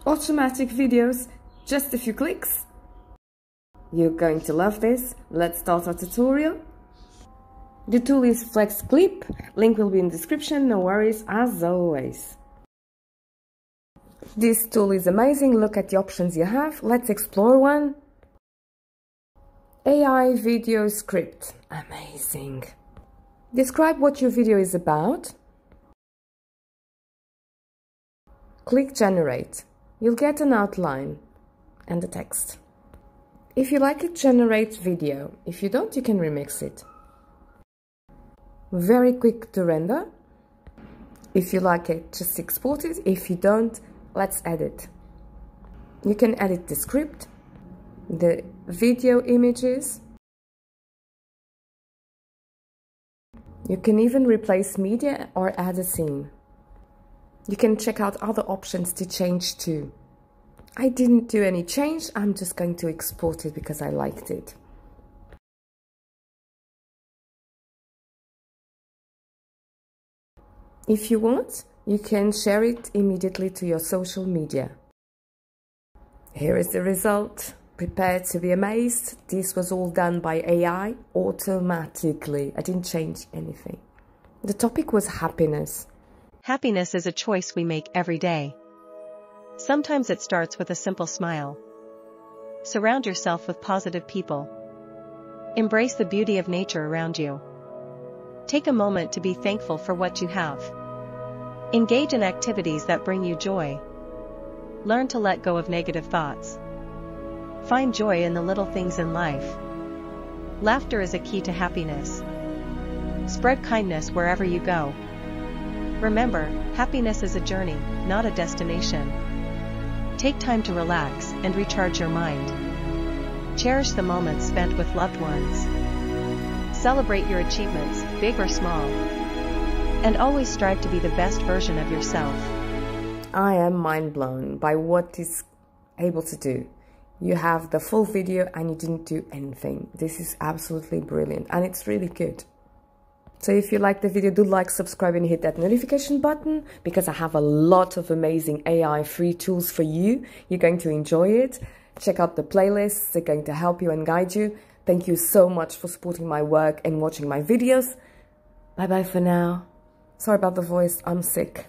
automatic videos, just a few clicks. You're going to love this. Let's start our tutorial. The tool is Flex Clip. Link will be in the description, no worries, as always. This tool is amazing. Look at the options you have. Let's explore one. AI video script. Amazing. Describe what your video is about. Click Generate. You'll get an outline and the text. If you like it, generate video. If you don't, you can remix it. Very quick to render. If you like it, just export it. If you don't, let's edit. You can edit the script, the video images. You can even replace media or add a scene. You can check out other options to change too. I didn't do any change, I'm just going to export it because I liked it. If you want, you can share it immediately to your social media. Here is the result. Prepare to be amazed. This was all done by AI automatically. I didn't change anything. The topic was happiness. Happiness is a choice we make every day. Sometimes it starts with a simple smile. Surround yourself with positive people. Embrace the beauty of nature around you. Take a moment to be thankful for what you have. Engage in activities that bring you joy. Learn to let go of negative thoughts. Find joy in the little things in life. Laughter is a key to happiness. Spread kindness wherever you go. Remember, happiness is a journey, not a destination. Take time to relax and recharge your mind. Cherish the moments spent with loved ones. Celebrate your achievements, big or small. And always strive to be the best version of yourself. I am mind blown by what it's able to do. You have the full video and you didn't do anything. This is absolutely brilliant and it's really good. So if you like the video, do like, subscribe and hit that notification button because I have a lot of amazing AI free tools for you. You're going to enjoy it. Check out the playlists. They're going to help you and guide you. Thank you so much for supporting my work and watching my videos. Bye bye for now. Sorry about the voice. I'm sick.